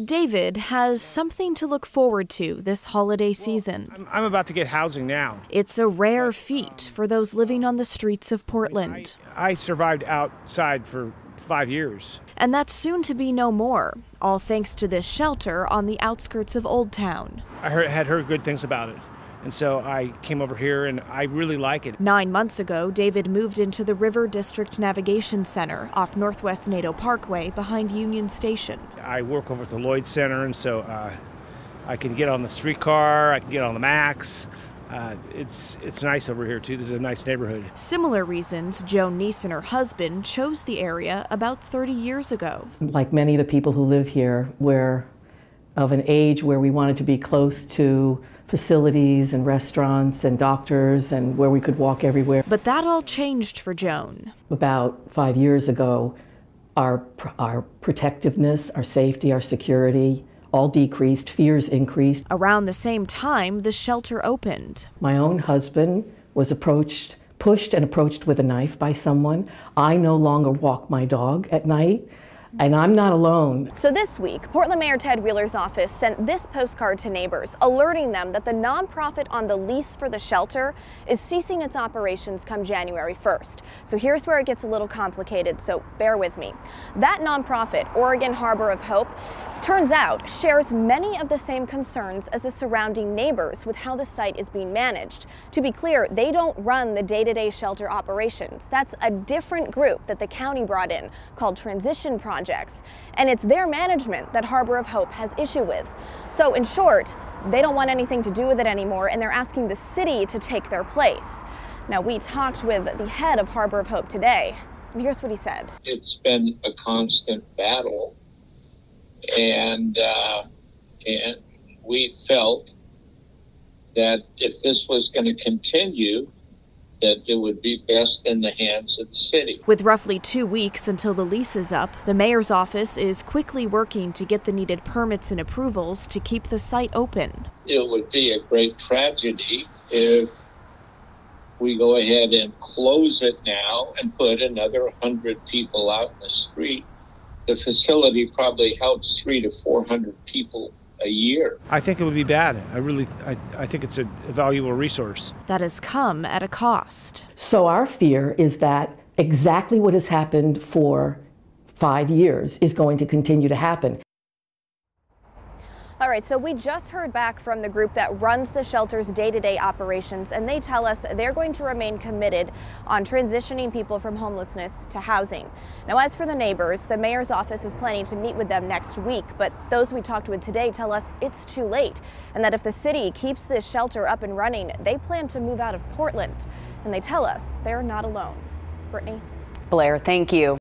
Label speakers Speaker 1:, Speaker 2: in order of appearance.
Speaker 1: David has something to look forward to this holiday season.
Speaker 2: I'm about to get housing now.
Speaker 1: It's a rare feat for those living on the streets of Portland.
Speaker 2: I survived outside for 5 years.
Speaker 1: And that's soon to be no more, all thanks to this shelter on the outskirts of Old Town.
Speaker 2: I had heard good things about it, and so I came over here and I really like it.
Speaker 1: 9 months ago, David moved into the River District Navigation Center off Northwest Nato Parkway behind Union Station.
Speaker 2: I work over at the Lloyd Center, and so I can get on the streetcar, I can get on the MAX. It's nice over here, too. This is a nice neighborhood.
Speaker 1: Similar reasons Joan Neese and her husband chose the area about 30 years ago.
Speaker 3: Like many of the people who live here, we're of an age where we wanted to be close to facilities and restaurants and doctors and where we could walk everywhere.
Speaker 1: But that all changed for Joan.
Speaker 3: About 5 years ago, our protectiveness, our safety, our security all decreased, fears increased.
Speaker 1: Around the same time, the shelter opened.
Speaker 3: My own husband was pushed and approached with a knife by someone. I no longer walk my dog at night. And I'm not alone.
Speaker 4: So this week, Portland Mayor Ted Wheeler's office sent this postcard to neighbors, alerting them that the nonprofit on the lease for the shelter is ceasing its operations come January 1st. So here's where it gets a little complicated, so bear with me. That nonprofit, Oregon Harbor of Hope, turns out shares many of the same concerns as the surrounding neighbors with how the site is being managed. To be clear, they don't run the day-to-day shelter operations. That's a different group that the county brought in called Transition Projects, and it's their management that Harbor of Hope has issue with. So in short, they don't want anything to do with it anymore, and they're asking the city to take their place. Now, we talked with the head of Harbor of Hope today, and here's what he said.
Speaker 5: It's been a constant battle. And we felt that if this was going to continue, that it would be best in the hands of the city.
Speaker 1: With roughly 2 weeks until the lease is up, the mayor's office is quickly working to get the needed permits and approvals to keep the site open.
Speaker 5: It would be a great tragedy if we go ahead and close it now and put another 100 people out in the street. The facility probably helps 300 to 400 people a year.
Speaker 2: I think it would be bad. I think it's a valuable resource.
Speaker 1: That has come at a cost.
Speaker 3: So our fear is that exactly what has happened for 5 years is going to continue to happen.
Speaker 4: All right, so we just heard back from the group that runs the shelter's day-to-day operations, and they tell us they're going to remain committed on transitioning people from homelessness to housing. Now, as for the neighbors, the mayor's office is planning to meet with them next week, but those we talked with today tell us it's too late, and that if the city keeps this shelter up and running, they plan to move out of Portland. And they tell us they're not alone. Brittany?
Speaker 6: Blair, thank you.